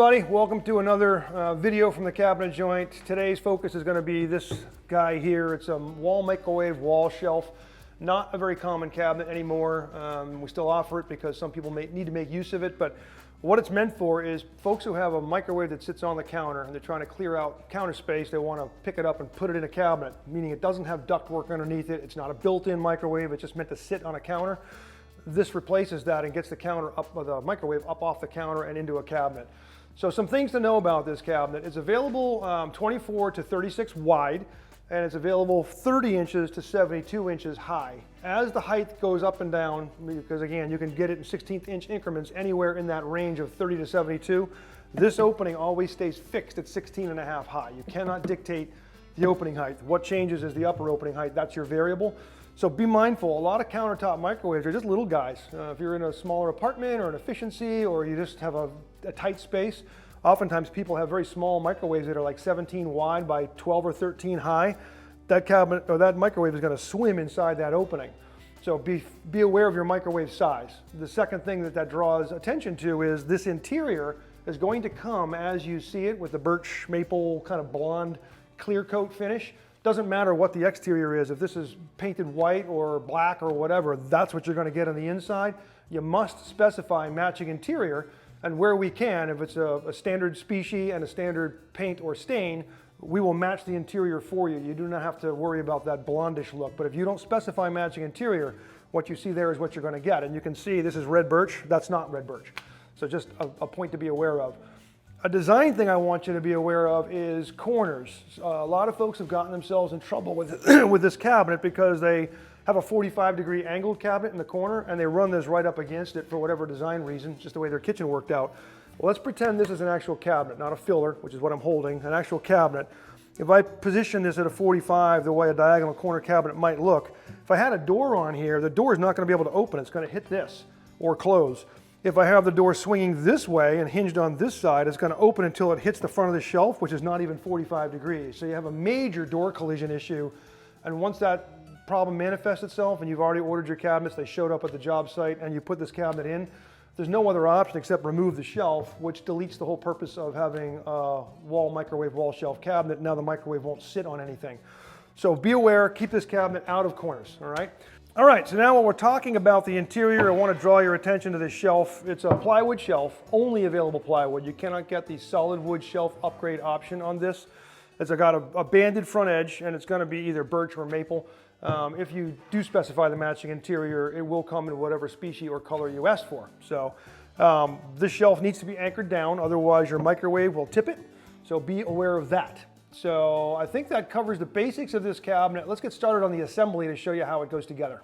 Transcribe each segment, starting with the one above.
everybody, welcome to another video from the cabinet joint. Today's focus is going to be this guy here. It's a wall microwave wall shelf. Not a very common cabinet anymore. We still offer it because some people need to make use of it, but what it's meant for is folks who have a microwave that sits on the counter and they're trying to clear out counter space. They want to pick it up and put it in a cabinet, meaning it doesn't have ductwork underneath it. It's not a built-in microwave. It's just meant to sit on a counter. This replaces that and gets the counter up, the microwave up off the counter and into a cabinet. So some things to know about this cabinet. It's available 24 to 36 wide, and it's available 30 inches to 72 inches high. As the height goes up and down, because again, you can get it in 16th inch increments anywhere in that range of 30 to 72, this opening always stays fixed at 16.5 high. You cannot dictate the opening height. What changes is the upper opening height. That's your variable. So be mindful, a lot of countertop microwaves are just little guys. If you're in a smaller apartment or an efficiency, or you just have a tight space, oftentimes people have very small microwaves that are like 17 wide by 12 or 13 high. That cabinet or that microwave is going to swim inside that opening. So be aware of your microwave size. The second thing that draws attention to is this interior is going to come as you see it with the birch maple kind of blonde clear coat finish. Doesn't matter what the exterior is. If this is painted white or black or whatever, that's what you're going to get on the inside. You must specify matching interior, and where we can, if it's a standard species and a standard paint or stain, we will match the interior for you. You do not have to worry about that blondish look. But if you don't specify matching interior, what you see there is what you're going to get. And you can see this is red birch. That's not red birch. So just a point to be aware of. A design thing I want you to be aware of is corners. A lot of folks have gotten themselves in trouble with with this cabinet because they have a 45-degree angled cabinet in the corner and they run this right up against it for whatever design reason, just the way their kitchen worked out. Well, let's pretend this is an actual cabinet, not a filler, which is what I'm holding, an actual cabinet. If I position this at a 45, the way a diagonal corner cabinet might look, if I had a door on here, the door is not going to be able to open. It's going to hit this or close. If I have the door swinging this way and hinged on this side, it's going to open until it hits the front of the shelf, which is not even 45 degrees. So you have a major door collision issue. And once that problem manifests itself and you've already ordered your cabinets, they showed up at the job site, and you put this cabinet in, there's no other option except remove the shelf, which deletes the whole purpose of having a microwave wall shelf cabinet. Now the microwave won't sit on anything. So be aware, keep this cabinet out of corners, all right? All right, so now when we're talking about the interior, I want to draw your attention to this shelf. It's a plywood shelf, only available plywood. You cannot get the solid wood shelf upgrade option on this. It's got a banded front edge, and it's going to be either birch or maple. If you do specify the matching interior, it will come in whatever species or color you ask for. So this shelf needs to be anchored down, otherwise your microwave will tip it. So be aware of that. So I think that covers the basics of this cabinet. Let's get started on the assembly to show you how it goes together.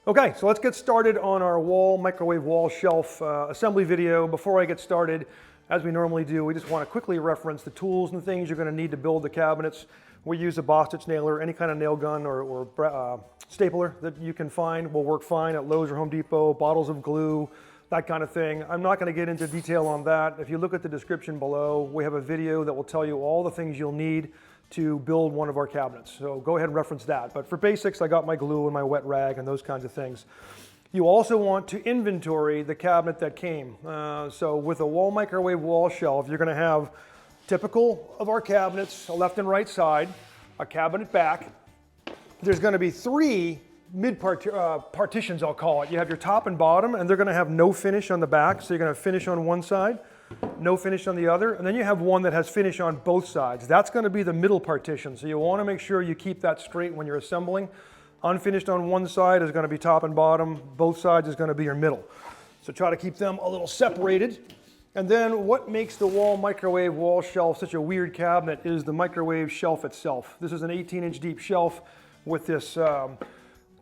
Okay, so let's get started on our microwave wall shelf assembly video. Before I get started, as we normally do, we just want to quickly reference the tools and things you're going to need to build the cabinets. We use a boss stitch nailer. Any kind of nail gun or stapler that you can find will work fine at Lowe's or Home Depot, bottles of glue, that kind of thing. I'm not going to get into detail on that. If you look at the description below, we have a video that will tell you all the things you'll need to build one of our cabinets. So go ahead and reference that. But for basics, I got my glue and my wet rag and those kinds of things. You also want to inventory the cabinet that came. So with a microwave wall shelf, you're going to have typical of our cabinets, a left and right side, a cabinet back. There's going to be three partitions, I'll call it. You have your top and bottom, and they're going to have no finish on the back. So you're going to have finish on one side, no finish on the other, and then you have one that has finish on both sides. That's going to be the middle partition. So you want to make sure you keep that straight when you're assembling. Unfinished on one side is going to be top and bottom. Both sides is going to be your middle. So try to keep them a little separated. And then what makes the microwave wall shelf such a weird cabinet is the microwave shelf itself. This is an 18-inch deep shelf with this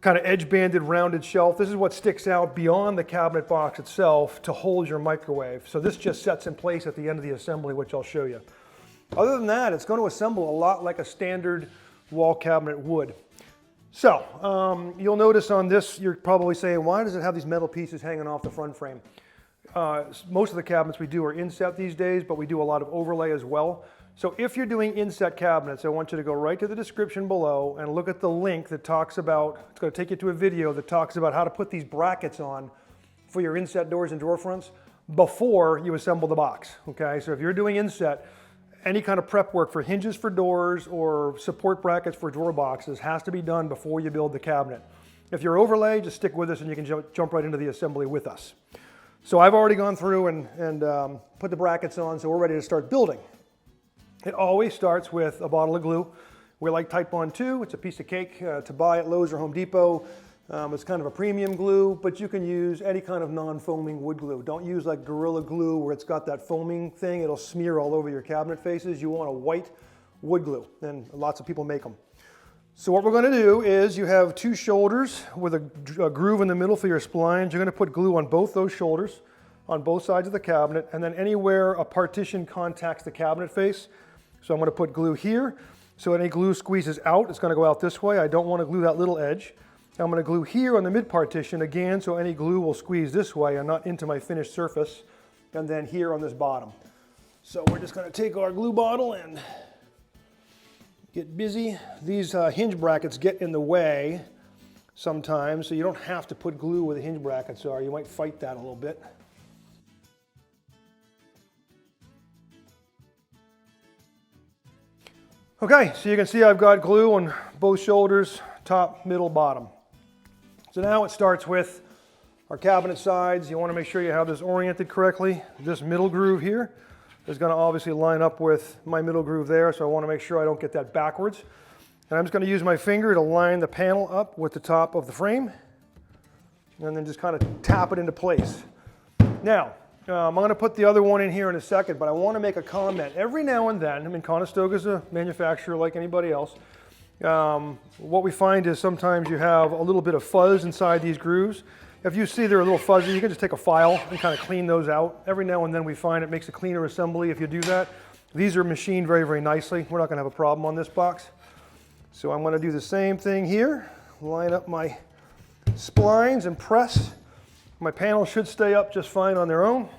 kind of edge-banded rounded shelf. This is what sticks out beyond the cabinet box itself to hold your microwave. So this just sets in place at the end of the assembly, which I'll show you. Other than that, it's going to assemble a lot like a standard wall cabinet would. So you'll notice on this, you're probably saying, why does it have these metal pieces hanging off the front frame? Most of the cabinets we do are inset these days, but we do a lot of overlay as well. So if you're doing inset cabinets, I want you to go right to the description below and look at the link that talks about, it's going to take you to a video that talks about how to put these brackets on for your inset doors and drawer fronts. before you assemble the box, okay? So if you're doing inset, any kind of prep work for hinges for doors or support brackets for drawer boxes has to be done before you build the cabinet. If you're overlay, just stick with us and you can jump right into the assembly with us. So I've already gone through and put the brackets on, so we're ready to start building. It always starts with a bottle of glue. We like Type 1-2. It's a piece of cake to buy at Lowe's or Home Depot. It's kind of a premium glue, but you can use any kind of non-foaming wood glue. Don't use like Gorilla Glue where it's got that foaming thing. It'll smear all over your cabinet faces. You want a white wood glue, and lots of people make them. So what we're going to do is you have two shoulders with a groove in the middle for your splines. You're going to put glue on both those shoulders, on both sides of the cabinet, and then anywhere a partition contacts the cabinet face. So I'm going to put glue here. So any glue squeezes out, it's going to go out this way. I don't want to glue that little edge. I'm going to glue here on the mid partition again, so any glue will squeeze this way and not into my finished surface, and then here on this bottom. So we're just going to take our glue bottle and get busy. These hinge brackets get in the way sometimes, so you don't have to put glue where the hinge brackets are. You might fight that a little bit. Okay, so you can see I've got glue on both shoulders, top, middle, bottom. So now it starts with our cabinet sides. You want to make sure you have this oriented correctly. This middle groove here is going to obviously line up with my middle groove there, so I want to make sure I don't get that backwards. And I'm just going to use my finger to line the panel up with the top of the frame, and then just kind of tap it into place. Now, I'm going to put the other one in here in a second, but I want to make a comment. Every now and then, I mean, Conestoga's a manufacturer like anybody else. What we find is sometimes you have a little bit of fuzz inside these grooves. If you see they're a little fuzzy, you can just take a file and kind of clean those out. Every now and then we find it makes a cleaner assembly if you do that. These are machined very, very nicely. We're not going to have a problem on this box. So I'm going to do the same thing here. Line up my splines and press. My panels should stay up just fine on their own.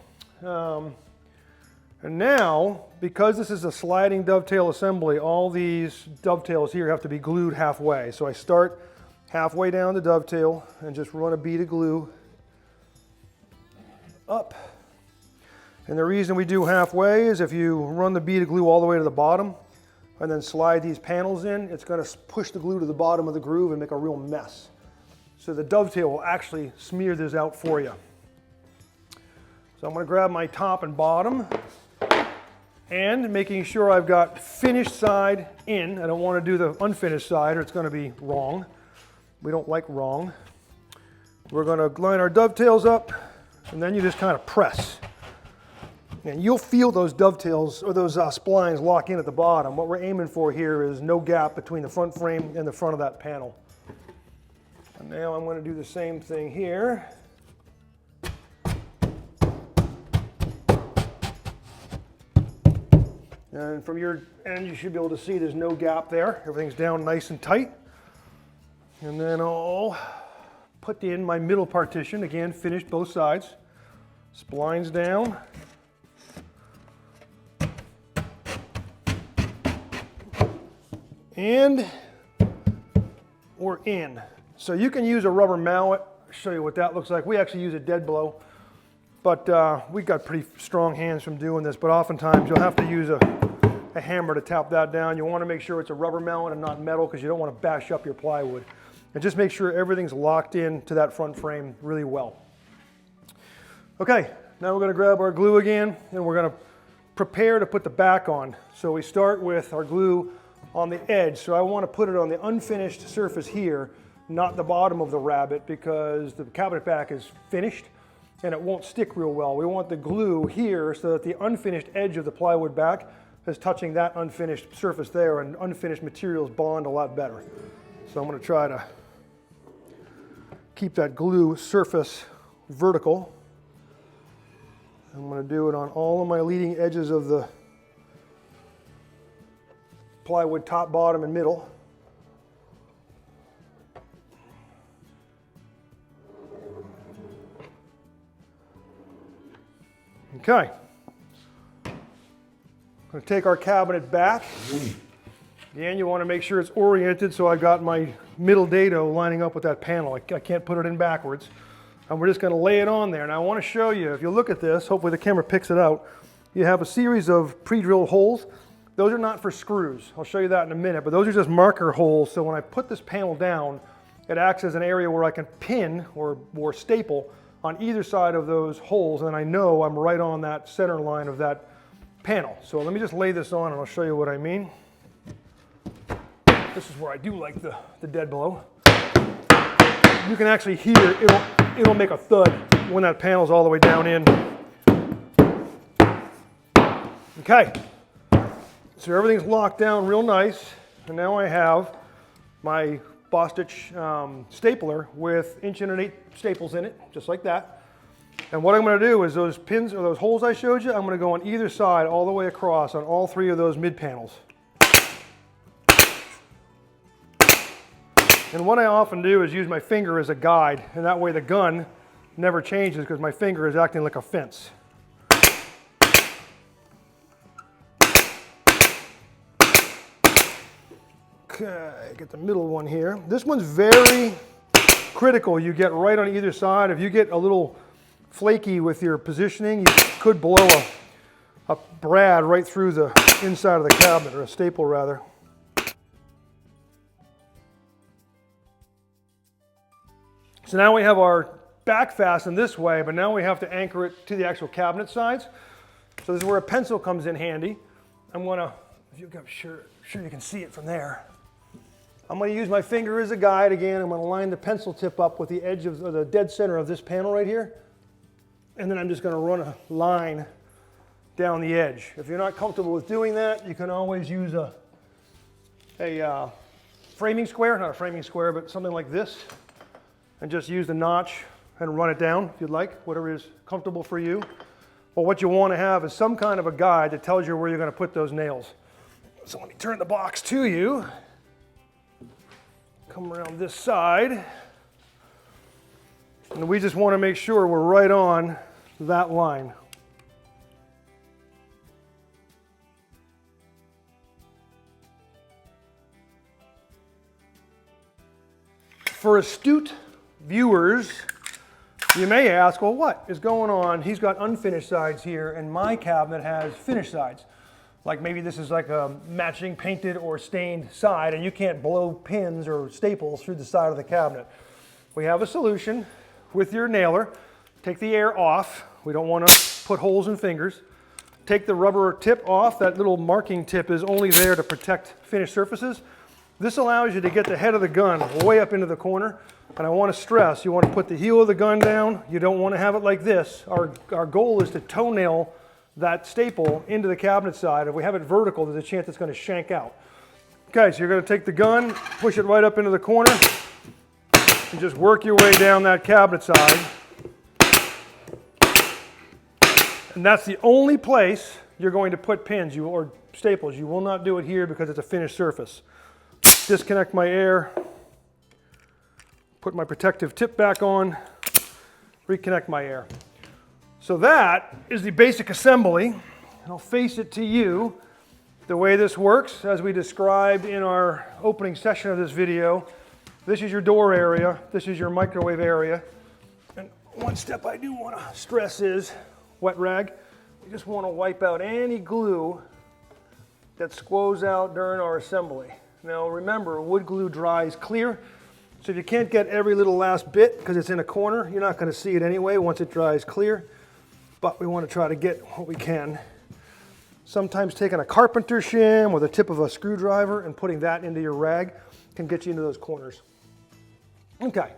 And now, because this is a sliding dovetail assembly, all these dovetails here have to be glued halfway. So I start halfway down the dovetail and just run a bead of glue up. And the reason we do halfway is if you run the bead of glue all the way to the bottom and then slide these panels in, it's going to push the glue to the bottom of the groove and make a real mess. So the dovetail will actually smear this out for you. So I'm going to grab my top and bottom and making sure I've got finished side in. I don't want to do the unfinished side or it's going to be wrong. We don't like wrong. We're going to line our dovetails up and then you just kind of press. And you'll feel those dovetails or those splines lock in at the bottom. What we're aiming for here is no gap between the front frame and the front of that panel. And now I'm going to do the same thing here. And from your end, you should be able to see there's no gap there. Everything's down nice and tight. And then I'll put in my middle partition. Again, finished both sides. Splines down. And we're in. So you can use a rubber mallet. I'll show you what that looks like. We actually use a dead blow. But we've got pretty strong hands from doing this, but oftentimes you'll have to use a hammer to tap that down. You want to make sure it's a rubber mallet and not metal because you don't want to bash up your plywood. And just make sure everything's locked in to that front frame really well. Okay, now we're going to grab our glue again and we're going to prepare to put the back on. So we start with our glue on the edge. So I want to put it on the unfinished surface here, not the bottom of the rabbet because the cabinet back is finished and it won't stick real well. We want the glue here so that the unfinished edge of the plywood back is touching that unfinished surface there, and unfinished materials bond a lot better. So I'm going to try to keep that glue surface vertical. I'm going to do it on all of my leading edges of the plywood top, bottom, and middle. Okay, I'm going to take our cabinet back. Again, you want to make sure it's oriented so I've got my middle dado lining up with that panel. I can't put it in backwards. and we're just going to lay it on there. Now I want to show you, if you look at this, hopefully the camera picks it out, you have a series of pre-drilled holes. Those are not for screws. I'll show you that in a minute, but those are just marker holes, so when I put this panel down, it acts as an area where I can pin or staple on either side of those holes, and I know I'm right on that center line of that panel. So let me just lay this on and I'll show you what I mean. This is where I do like the dead blow. You can actually hear it'll make a thud when that panel's all the way down in. Okay, so everything's locked down real nice, and now I have my Bostitch stapler with 1.1/8" staples in it, just like that. And what I'm going to do is those pins or those holes I showed you, I'm going to go on either side all the way across on all 3 of those mid panels. And what I often do is use my finger as a guide, and that way the gun never changes because my finger is acting like a fence. Okay, get the middle one here. This one's very critical. You get right on either side. If you get a little flaky with your positioning, you could blow a brad right through the inside of the cabinet, or a staple rather. So now we have our back fastened this way, but now we have to anchor it to the actual cabinet sides. So this is where a pencil comes in handy. I'm gonna, if you I'm sure you can see it from there. I'm going to use my finger as a guide again. I'm going to line the pencil tip up with the edge of the dead center of this panel right here. And then I'm just going to run a line down the edge. If you're not comfortable with doing that, you can always use a framing square, not a framing square, but something like this. And just use the notch and run it down if you'd like, whatever is comfortable for you. But what you want to have is some kind of a guide that tells you where you're going to put those nails. So let me turn the box to you. Come around this side. And we just want to make sure we're right on that line. For astute viewers, you may ask, well, what is going on? He's got unfinished sides here, and my cabinet has finished sides. Like maybe this is like a matching painted or stained side, and you can't blow pins or staples through the side of the cabinet. We have a solution with your nailer. Take the air off. We don't want to put holes in fingers. Take the rubber tip off. That little marking tip is only there to protect finished surfaces. This allows you to get the head of the gun way up into the corner. And I want to stress, you want to put the heel of the gun down. You don't want to have it like this. Our goal is to toenail that staple into the cabinet side. If we have it vertical, there's a chance it's going to shank out. Okay, so you're going to take the gun, push it right up into the corner, and just work your way down that cabinet side. And that's the only place you're going to put pins or staples. You will not do it here because it's a finished surface. Disconnect my air, put my protective tip back on, reconnect my air. So that is the basic assembly, and I'll face it to you. The way this works, as we described in our opening session of this video, this is your door area, this is your microwave area. And one step I do want to stress is wet rag. You just want to wipe out any glue that squoze out during our assembly. Now remember, wood glue dries clear, so if you can't get every little last bit because it's in a corner, you're not going to see it anyway once it dries clear. But we want to try to get what we can. Sometimes taking a carpenter shim or the tip of a screwdriver and putting that into your rag can get you into those corners. Okay,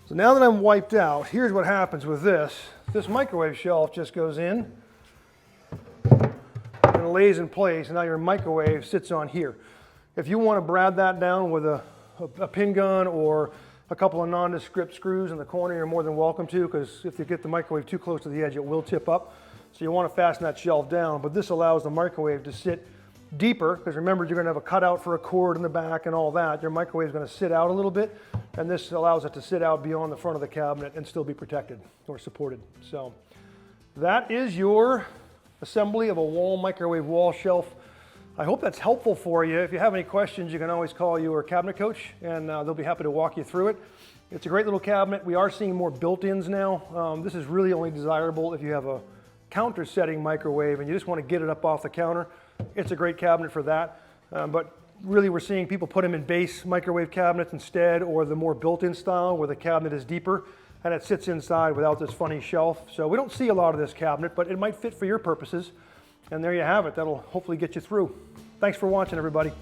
so now that I'm wiped out, here's what happens with this. This microwave shelf just goes in and lays in place, and now your microwave sits on here. If you want to brad that down with a pin gun or a couple of nondescript screws in the corner, you're more than welcome to, because if you get the microwave too close to the edge, it will tip up. So you want to fasten that shelf down, but this allows the microwave to sit deeper, because remember, you're going to have a cutout for a cord in the back and all that. Your microwave is going to sit out a little bit, and this allows it to sit out beyond the front of the cabinet and still be protected or supported. So that is your assembly of a wall microwave wall shelf. I hope that's helpful for you. If you have any questions, you can always call your cabinet coach, and they'll be happy to walk you through it. It's a great little cabinet. We are seeing more built-ins now. This is really only desirable if you have a counter setting microwave and you just want to get it up off the counter. It's a great cabinet for that. But really we're seeing people put them in base microwave cabinets instead, or the more built-in style where the cabinet is deeper and it sits inside without this funny shelf. So we don't see a lot of this cabinet, but it might fit for your purposes. And there you have it. That'll hopefully get you through. Thanks for watching, everybody.